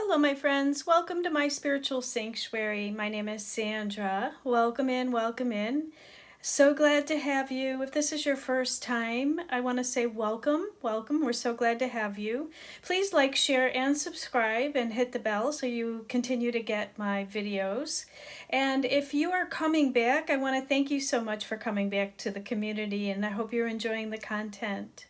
Hello, my friends. Welcome to my spiritual sanctuary. My name is Sandra. Welcome in, welcome in. So glad to have you. If this is your first time, I want to say welcome, welcome. We're so glad to have you. Please like, share, and subscribe and hit the bell so you continue to get my videos. And if you are coming back, I want to thank you so much for coming back to the community, and I hope you're enjoying the content.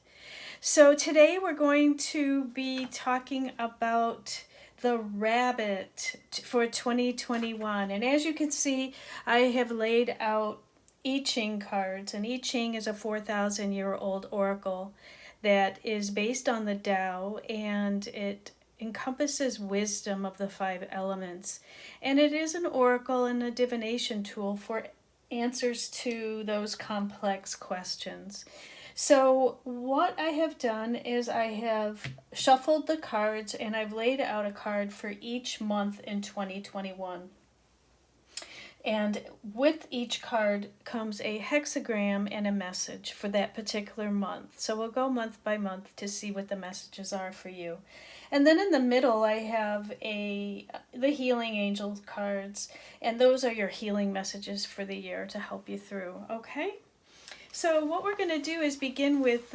So today we're going to be talking about the rabbit for 2021. And as you can see, I have laid out I Ching cards, and I Ching is a 4,000-year-old oracle that is based on the Tao, and it encompasses wisdom of the 5 elements. And it is an oracle and a divination tool for answers to those complex questions. So what I have done is I have shuffled the cards and I've laid out a card for each month in 2021. And with each card comes a hexagram and a message for that particular month. So we'll go month by month to see what the messages are for you. And then in the middle I have the healing angel cards, and those are your healing messages for the year to help you through, okay? So what we're going to do is begin with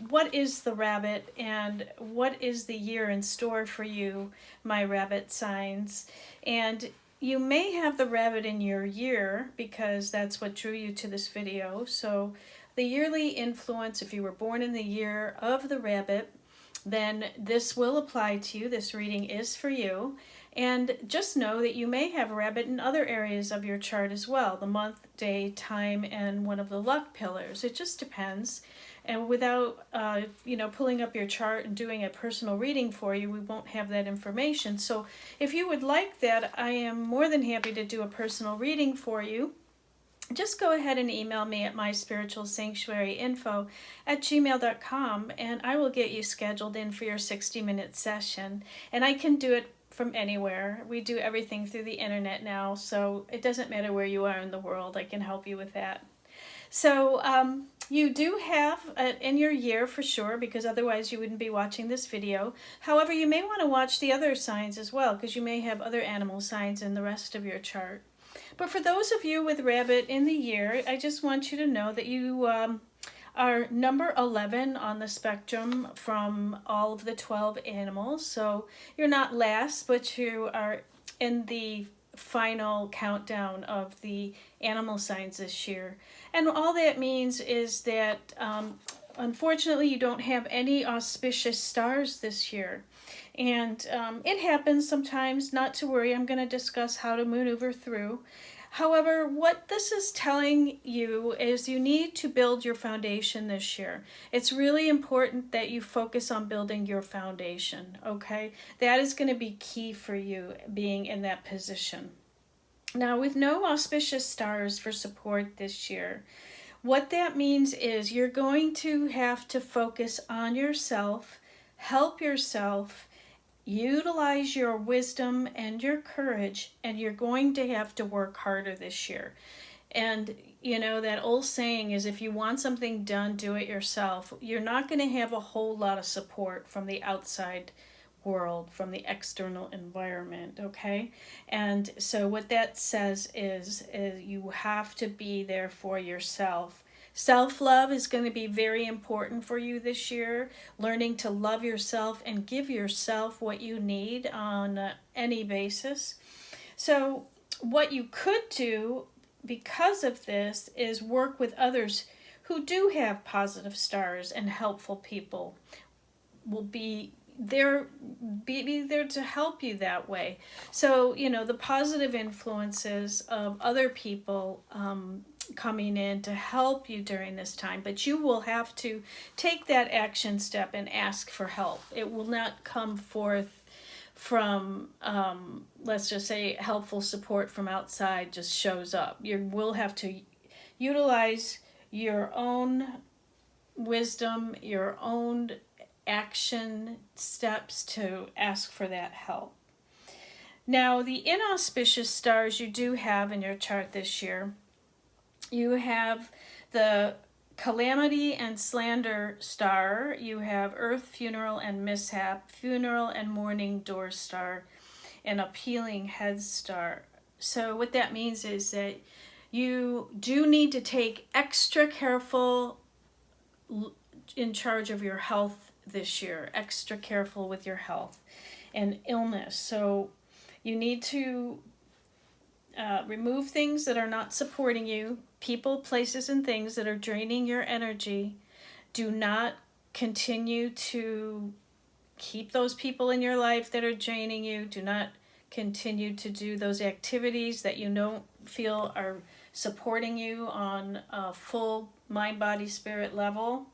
what is the rabbit and what is the year in store for you, my rabbit signs. And you may have the rabbit in your year because that's what drew you to this video. So the yearly influence, if you were born in the year of the rabbit, then this will apply to you. This reading is for you. And just know that you may have a rabbit in other areas of your chart as well, the month, day, time, and one of the luck pillars. It just depends. And without pulling up your chart and doing a personal reading for you, we won't have that information. So if you would like that, I am more than happy to do a personal reading for you. Just go ahead and email me at myspiritualsanctuaryinfo@gmail.com, and I will get you scheduled in for your 60-minute session. And I can do it from anywhere. We do everything through the internet now, so it doesn't matter where you are in the world. I can help you with that. So you do have in your year for sure, because otherwise you wouldn't be watching this video. However, you may want to watch the other signs as well, because you may have other animal signs in the rest of your chart. But for those of you with rabbit in the year, I just want you to know that you are number 11 on the spectrum from all of the 12 animals. So you're not last, but you are in the final countdown of the animal signs this year. And all that means is that unfortunately you don't have any auspicious stars this year. And it happens sometimes, not to worry. I'm going to discuss how to maneuver through. However, what this is telling you is you need to build your foundation this year. It's really important that you focus on building your foundation, okay? That is going to be key for you being in that position. Now, with no auspicious stars for support this year, what that means is you're going to have to focus on yourself, help yourself, utilize your wisdom and your courage, and you're going to have to work harder this year. And you know, that old saying is, if you want something done, do it yourself. You're not going to have a whole lot of support from the outside world, from the external environment, okay? And so what that says is you have to be there for yourself. Self-love is going to be very important for you this year, learning to love yourself and give yourself what you need on any basis. So what you could do because of this is work with others who do have positive stars, and helpful people will be there to help you that way. So, you know, the positive influences of other people coming in to help you during this time, but you will have to take that action step and ask for help. It will not come forth from, let's just say, helpful support from outside just shows up. You will have to utilize your own wisdom, your own action steps to ask for that help. Now, the inauspicious stars you do have in your chart this year, you have the Calamity and Slander star, you have Earth, Funeral and Mishap, Funeral and Mourning door star, and Appealing head star. So what that means is that you do need to take extra careful in charge of your health this year, extra careful with your health and illness. So you need to remove things that are not supporting you, people, places, and things that are draining your energy. Do not continue to keep those people in your life that are draining you. Do not continue to do those activities that you don't feel are supporting you on a full mind, body, spirit level.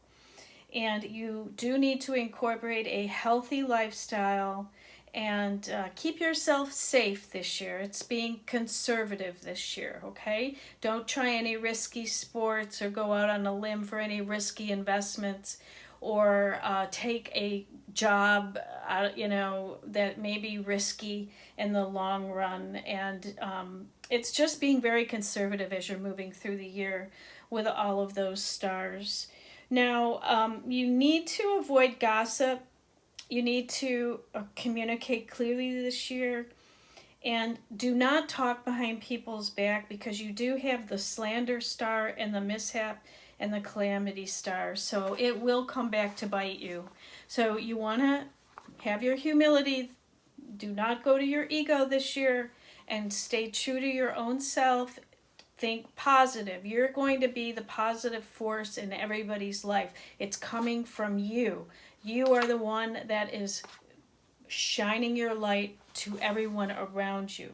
And you do need to incorporate a healthy lifestyle and keep yourself safe this year. It's being conservative this year, okay? Don't try any risky sports or go out on a limb for any risky investments, or take a job, that may be risky in the long run. And it's just being very conservative as you're moving through the year with all of those stars. Now, you need to avoid gossip. You need to communicate clearly this year. And do not talk behind people's back, because you do have the slander star and the mishap and the calamity star. So it will come back to bite you. So you want to have your humility. Do not go to your ego this year, and stay true to your own self. Think positive. You're going to be the positive force in everybody's life. It's coming from you. You are the one that is shining your light to everyone around you.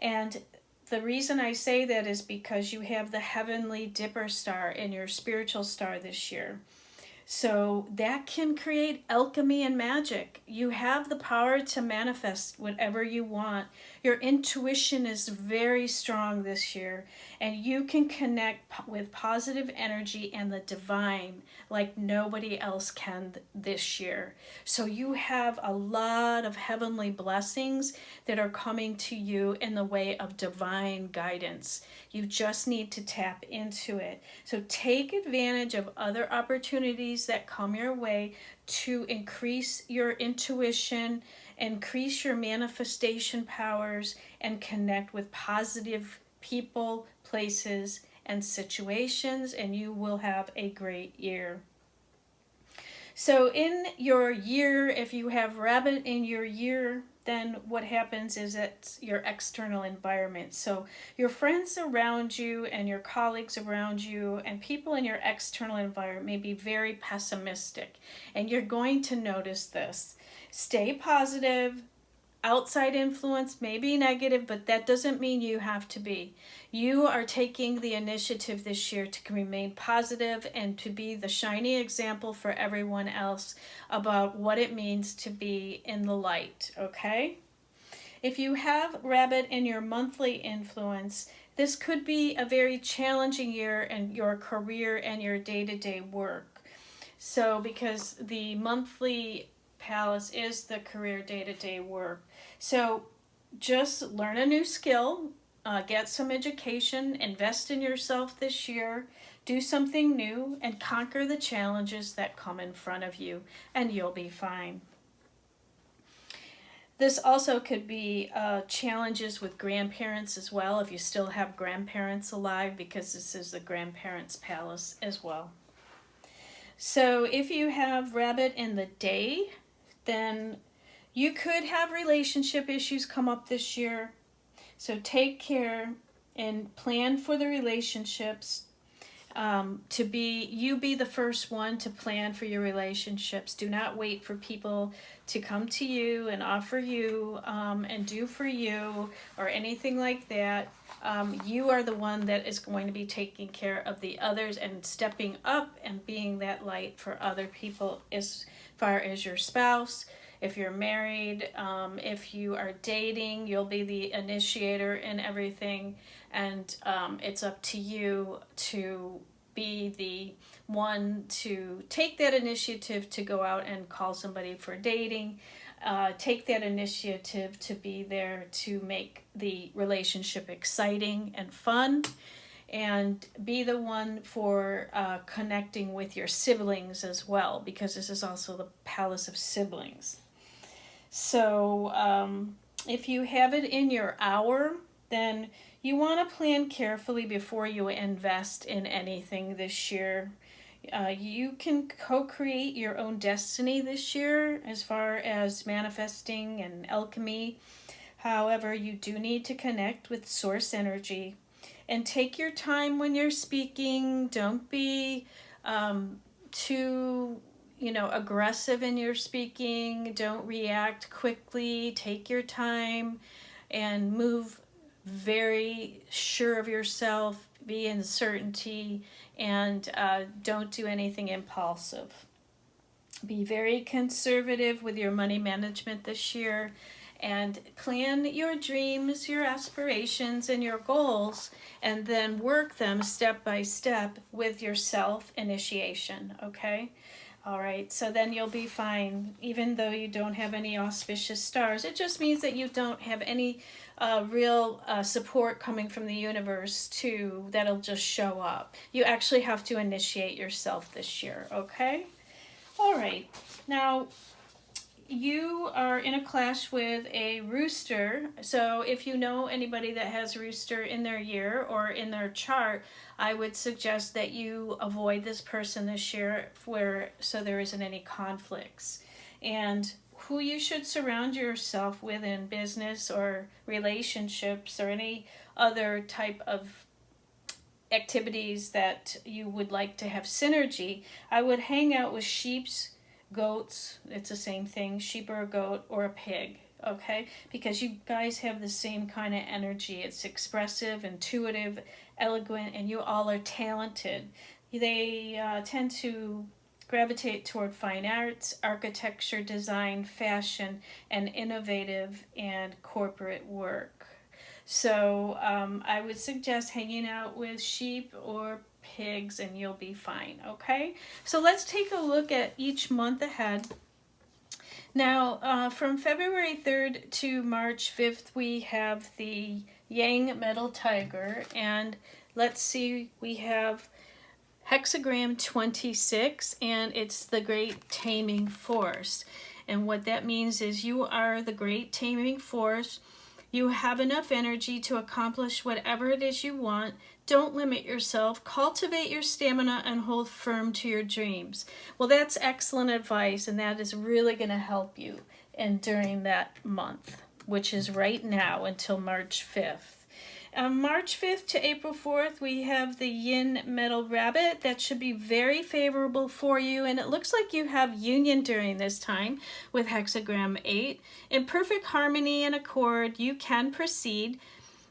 And the reason I say that is because you have the heavenly dipper star in your spiritual star this year. So that can create alchemy and magic. You have the power to manifest whatever you want. Your intuition is very strong this year, and you can connect with positive energy and the divine like nobody else can this year. So you have a lot of heavenly blessings that are coming to you in the way of divine guidance. You just need to tap into it. So take advantage of other opportunities that come your way to increase your intuition, increase your manifestation powers, and connect with positive people, places, and situations, and you will have a great year. So in your year, if you have rabbit in your year, then what happens is it's your external environment. So your friends around you and your colleagues around you and people in your external environment may be very pessimistic, and you're going to notice this. Stay positive. Outside influence may be negative, but that doesn't mean you have to be. You are taking the initiative this year to remain positive and to be the shining example for everyone else about what it means to be in the light, okay? If you have rabbit in your monthly influence, this could be a very challenging year in your career and your day-to-day work. So because the monthly palace is the career day-to-day work. So just learn a new skill, get some education, invest in yourself this year, do something new, and conquer the challenges that come in front of you, and you'll be fine. This also could be challenges with grandparents as well, if you still have grandparents alive, because this is the grandparents' palace as well. So if you have rabbit in the day, then you could have relationship issues come up this year. So take care and plan for the relationships. You be the first one to plan for your relationships. Do not wait for people to come to you and offer you and do for you or anything like that. You are the one that is going to be taking care of the others and stepping up and being that light for other people as far as your spouse. If you're married, if you are dating, you'll be the initiator in everything, and it's up to you to be the one to take that initiative to go out and call somebody for dating. Take that initiative to be there to make the relationship exciting and fun. and be the one for connecting with your siblings as well, because this is also the palace of siblings. So if you have it in your hour, then you want to plan carefully before you invest in anything this year. You can co-create your own destiny this year as far as manifesting and alchemy. However, you do need to connect with source energy and take your time when you're speaking. Don't be too aggressive in your speaking. Don't react quickly. Take your time and move very sure of yourself. Be in certainty, and don't do anything impulsive. Be very conservative with your money management this year, and plan your dreams, your aspirations, and your goals, and then work them step by step with your self-initiation, okay? All right, so then you'll be fine, even though you don't have any auspicious stars. It just means that you don't have any real support coming from the universe that'll just show up. You actually have to initiate yourself this year, okay? All right, now you are in a clash with a rooster. So if you know anybody that has rooster in their year or in their chart, I would suggest that you avoid this person this year so there isn't any conflicts. And who you should surround yourself with in business or relationships or any other type of activities that you would like to have synergy, I would hang out with sheeps, goats, it's the same thing, sheep or a goat or a pig, okay? Because you guys have the same kind of energy. It's expressive, intuitive, eloquent, and you all are talented. They tend to gravitate toward fine arts, architecture, design, fashion, and innovative and corporate work. So I would suggest hanging out with sheep or pigs and you'll be fine, okay? So let's take a look at each month ahead. Now, from February 3rd to March 5th, we have the Yang Metal Tiger, and let's see, we have hexagram 26, and it's the great taming force. And what that means is you are the great taming force. You have enough energy to accomplish whatever it is you want. Don't limit yourself. Cultivate your stamina and hold firm to your dreams. Well, that's excellent advice, and that is really going to help you during that month, which is right now until March 5th. March 5th to April 4th, we have the Yin Metal Rabbit. That should be very favorable for you, and it looks like you have union during this time with hexagram 8. In perfect harmony and accord, you can proceed,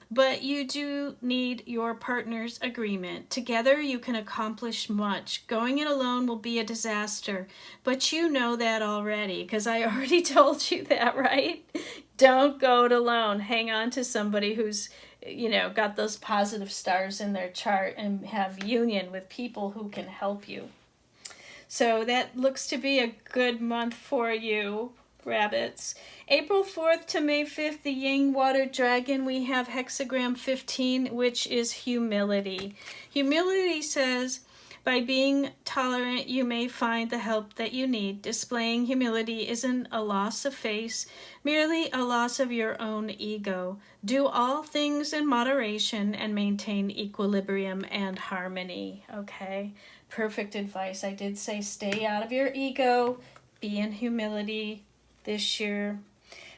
but you do need your partner's agreement. Together, you can accomplish much. Going it alone will be a disaster, but you know that already, because I already told you that, right? Don't go it alone. Hang on to somebody who's got those positive stars in their chart and have union with people who can help you. So that looks to be a good month for you, rabbits. April 4th to May 5th, the Yang Water Dragon, we have hexagram 15, which is humility. Humility says, by being tolerant, you may find the help that you need. Displaying humility isn't a loss of face, merely a loss of your own ego. Do all things in moderation and maintain equilibrium and harmony. Okay, perfect advice. I did say stay out of your ego, be in humility this year.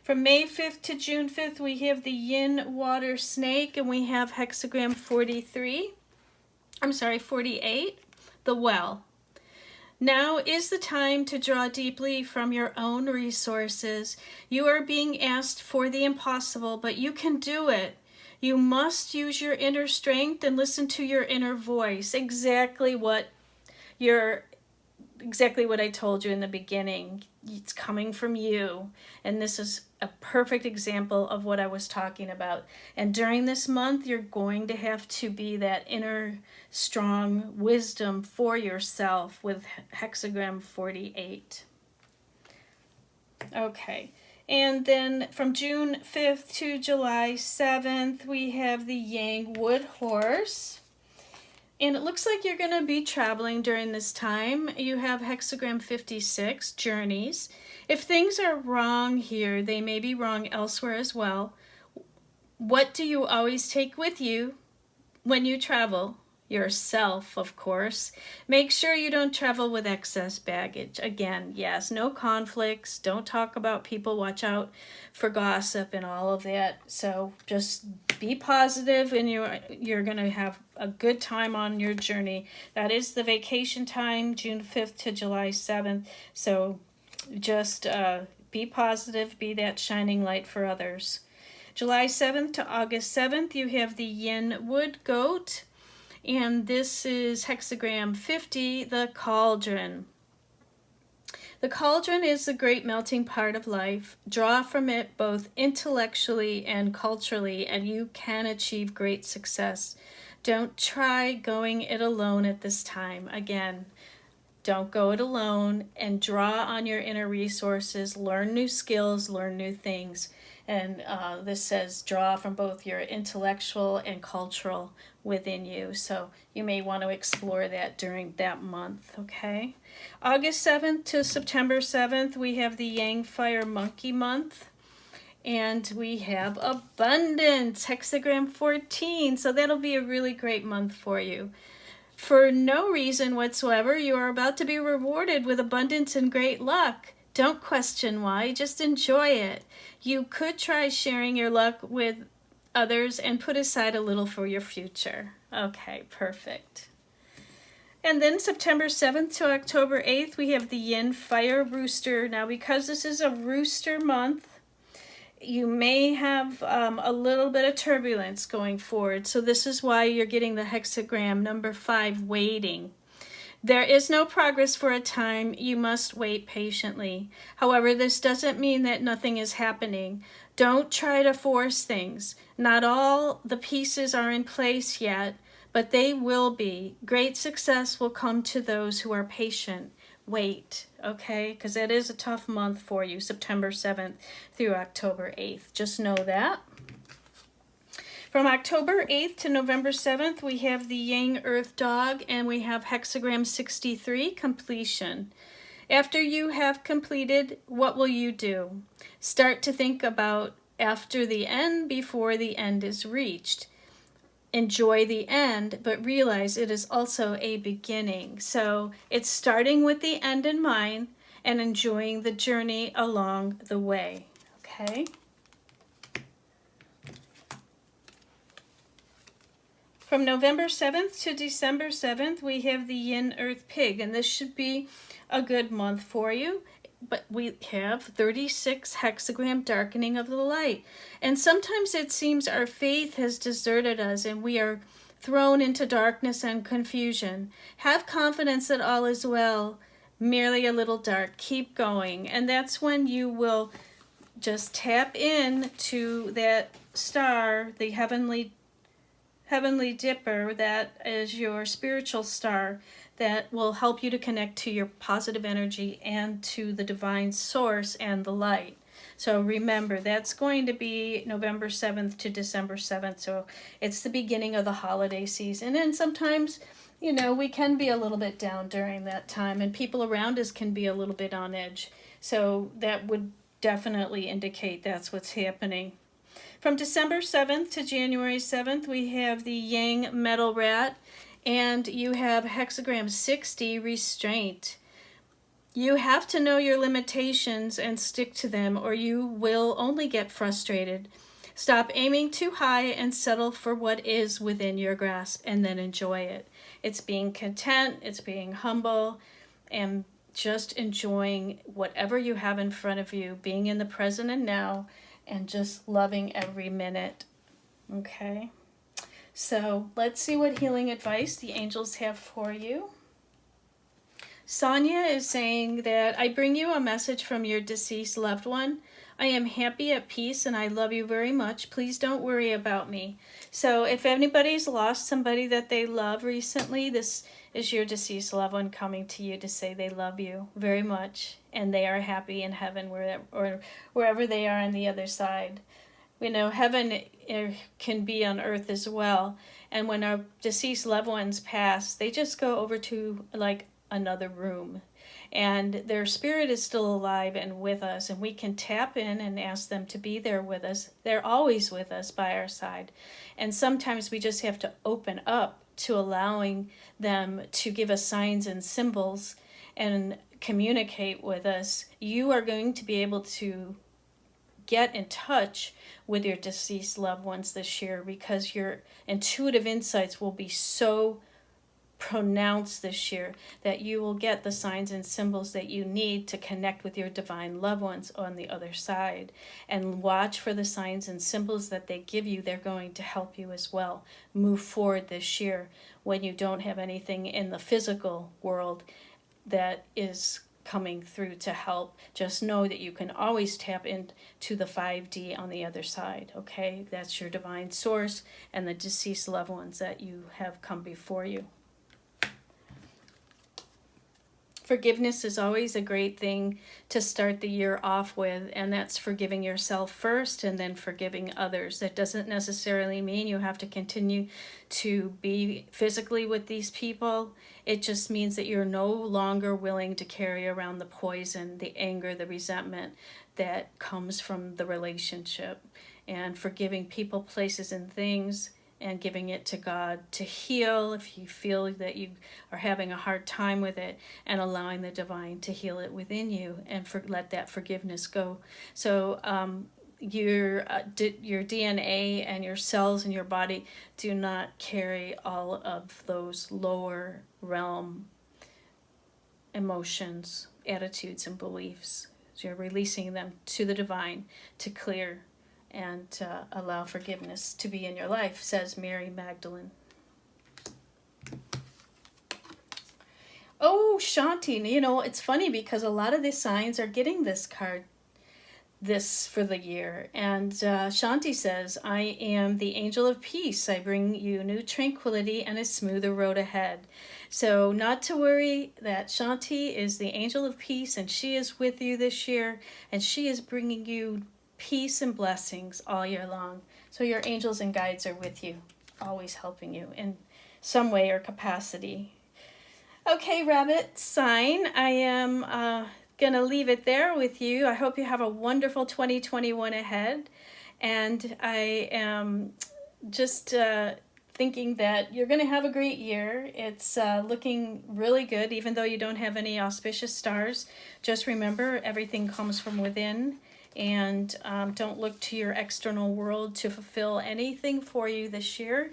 From May 5th to June 5th, we have the Yin Water Snake, and we have hexagram 48, the Well. Now is the time to draw deeply from your own resources. You are being asked for the impossible, but you can do it. You must use your inner strength and listen to your inner voice. Exactly what I told you in the beginning. It's coming from you. And this is a perfect example of what I was talking about. And during this month, you're going to have to be that inner strong wisdom for yourself with hexagram 48. Okay. And then from June 5th to July 7th, we have the Yang Wood Horse. And it looks like you're going to be traveling during this time. You have hexagram 56, journeys. If things are wrong here, they may be wrong elsewhere as well. What do you always take with you when you travel? Yourself, of course. Make sure you don't travel with excess baggage. Again, yes, no conflicts. Don't talk about people. Watch out for gossip and all of that. So just be positive, and you're going to have a good time on your journey. That is the vacation time, June 5th to July 7th. So just be positive, be that shining light for others. July 7th to August 7th, you have the yin wood goat. And this is hexagram 50, the cauldron. The cauldron is the great melting pot of life. Draw from it both intellectually and culturally, and you can achieve great success. Don't try going it alone at this time. Again, don't go it alone, and draw on your inner resources. Learn new skills, learn new things. And this says draw from both your intellectual and cultural within you. So you may want to explore that during that month, okay? August 7th to September 7th, we have the Yang Fire Monkey Month. And we have abundance, hexagram 14. So that'll be a really great month for you. For no reason whatsoever, you are about to be rewarded with abundance and great luck. Don't question why, just enjoy it. You could try sharing your luck with others and put aside a little for your future. Okay, perfect. And then September 7th to October 8th, we have the Yin Fire Rooster. Now, because this is a rooster month, you may have a little bit of turbulence going forward. So this is why you're getting the hexagram number 5, waiting. There is no progress for a time. You must wait patiently. However, this doesn't mean that nothing is happening. Don't try to force things. Not all the pieces are in place yet, but they will be. Great success will come to those who are patient. Wait, okay? Because that is a tough month for you, September 7th through October 8th. Just know that. From October 8th to November 7th, we have the Yang Earth Dog, and we have hexagram 63, completion. After you have completed, what will you do? Start to think about after the end before the end is reached. Enjoy the end, but realize it is also a beginning. So it's starting with the end in mind and enjoying the journey along the way, okay? From November 7th to December 7th, we have the Yin Earth Pig, and this should be a good month for you. But we have 36 hexagram darkening of the light. And sometimes it seems our faith has deserted us and we are thrown into darkness and confusion. Have confidence that all is well, merely a little dark. Keep going. And that's when you will just tap in to that star, the heavenly dipper, that is your spiritual star, that will help you to connect to your positive energy and to the divine source and the light. So remember, that's going to be November 7th to December 7th. So it's the beginning of the holiday season. And sometimes, you know, we can be a little bit down during that time, and people around us can be a little bit on edge. So that would definitely indicate that's what's happening. From December 7th to January 7th, we have the Yang Metal Rat, and you have hexagram 60, restraint. You have to know your limitations and stick to them, or you will only get frustrated. Stop aiming too high and settle for what is within your grasp, and then enjoy it. It's being content, it's being humble, and just enjoying whatever you have in front of you, being in the present and now, and just loving every minute. Okay? So let's see what healing advice the angels have for you. Sonia is saying that I bring you a message from your deceased loved one. I am happy, at peace, and I love you very much. Please don't worry about me. So if anybody's lost somebody that they love recently, this is your deceased loved one coming to you to say they love you very much and they are happy in heaven, or wherever they are on the other side. We know heaven can be on earth as well. And when our deceased loved ones pass, they just go over to like another room. And their spirit is still alive and with us, and we can tap in and ask them to be there with us. They're always with us by our side. And sometimes we just have to open up to allowing them to give us signs and symbols and communicate with us. You are going to be able to get in touch with your deceased loved ones this year, because your intuitive insights will be so pronounced this year that you will get the signs and symbols that you need to connect with your divine loved ones on the other side. And watch for the signs and symbols that they give you. They're going to help you as well move forward this year when you don't have anything in the physical world that is coming through to help. Just know that you can always tap into the 5D on the other side, okay? That's your divine source and the deceased loved ones that you have come before you. Forgiveness is always a great thing to start the year off with, and that's forgiving yourself first and then forgiving others. That doesn't necessarily mean you have to continue to be physically with these people. It just means that you're no longer willing to carry around the poison, the anger, the resentment that comes from the relationship. And forgiving people, places, and things, and giving it to God to heal if you feel that you are having a hard time with it, and allowing the divine to heal it within you and let that forgiveness go. So your DNA and your cells in your body do not carry all of those lower realm emotions, attitudes, and beliefs. So you're releasing them to the divine to clear and allow forgiveness to be in your life, says Mary Magdalene. Oh, Shanti, you know, it's funny because a lot of the signs are getting this card this for the year. And Shanti says, I am the angel of peace. I bring you new tranquility and a smoother road ahead. So not to worry, that Shanti is the angel of peace, and she is with you this year, and she is bringing you peace and blessings all year long. So your angels and guides are with you, always helping you in some way or capacity. Okay, rabbit sign, I am going to leave it there with you. I hope you have a wonderful 2021 ahead. And I am just thinking that you're going to have a great year. It's looking really good, even though you don't have any auspicious stars. Just remember, everything comes from within. And don't look to your external world to fulfill anything for you this year.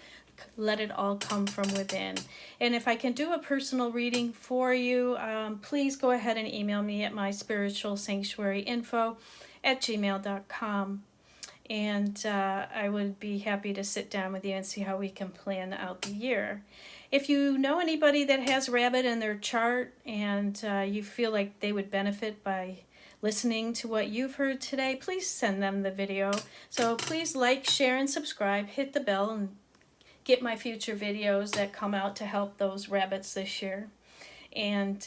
Let it all come from within. And if I can do a personal reading for you, please go ahead and email me at myspiritualsanctuaryinfo@gmail.com. And I would be happy to sit down with you and see how we can plan out the year. If you know anybody that has rabbit in their chart and you feel like they would benefit by listening to what you've heard today, please send them the video. So please like, share, and subscribe. Hit the bell and get my future videos that come out to help those rabbits this year. And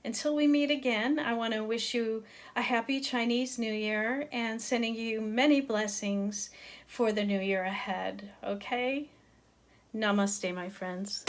until we meet again, I want to wish you a happy Chinese New Year and sending you many blessings for the new year ahead. Okay? Namaste, my friends.